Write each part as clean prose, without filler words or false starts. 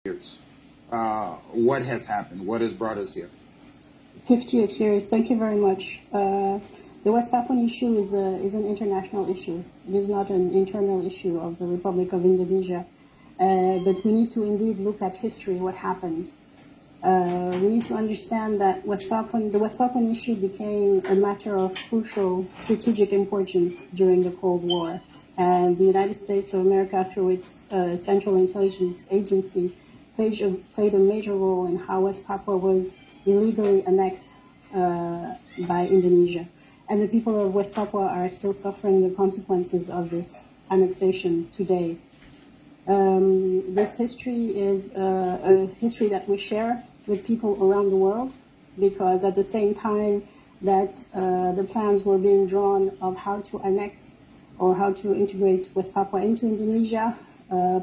years. What has happened? What has brought us here? 58 years. Thank you very much. The West Papuan issue is an international issue. It is not an internal issue of the Republic of Indonesia. But we need to indeed look at history, what happened. We need to understand that the West Papuan issue became a matter of crucial strategic importance during the Cold War. And the United States of America, through its Central Intelligence Agency, played a major role in how West Papua was illegally annexed by Indonesia. And the people of West Papua are still suffering the consequences of this annexation today. This history is a history that we share with people around the world, because at the same time that the plans were being drawn of how to annex or how to integrate West Papua into Indonesia,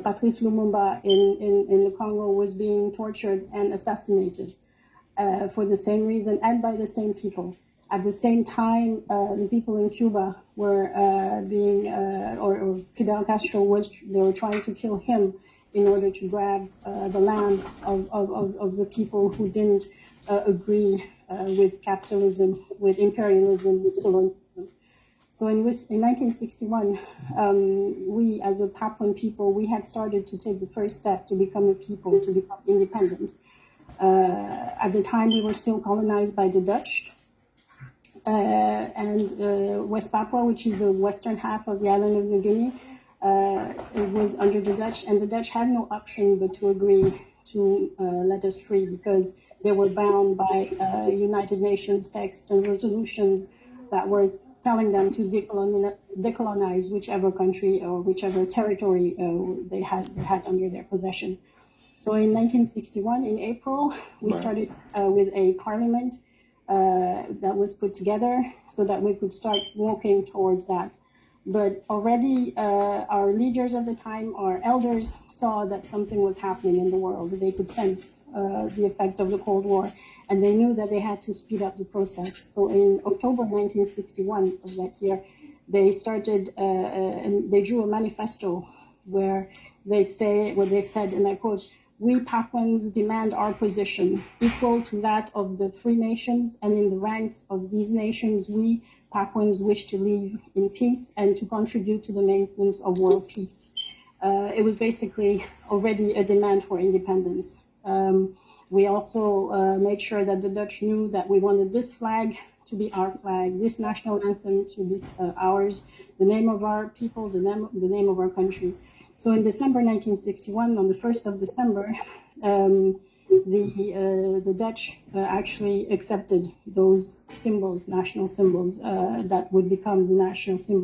Patrice Lumumba in the Congo was being tortured and assassinated for the same reason and by the same people. At the same time, the people in Cuba were or Fidel Castro they were trying to kill him in order to grab the land of the people who didn't agree with capitalism, with imperialism, with colonialism. So in 1961, we as a Papuan people, we had started to take the first step to become a people, to become independent. At the time, we were still colonized by the Dutch. And West Papua, which is the western half of the island of New Guinea, it was under the Dutch, and the Dutch had no option but to agree to let us free, because they were bound by United Nations texts and resolutions that were telling them to decolonize whichever country or whichever territory they had under their possession. So in 1961, in April, we started with a parliament that was put together so that we could start walking towards that. But already our leaders of the time, our elders, saw that something was happening in the world. They could sense the effect of the Cold War, and they knew that they had to speed up the process. So in October 1961 of that year, they started, and they drew a manifesto where they said, and I quote, "We Papuans demand our position equal to that of the free nations, and in the ranks of these nations, we Papuans wish to live in peace and to contribute to the maintenance of world peace." It was basically already a demand for independence. We also made sure that the Dutch knew that we wanted this flag to be our flag, this national anthem to be ours, the name of our people, the name of our country. So in December 1961, on the 1st of December, the Dutch actually accepted those symbols, national symbols, that would become the national symbols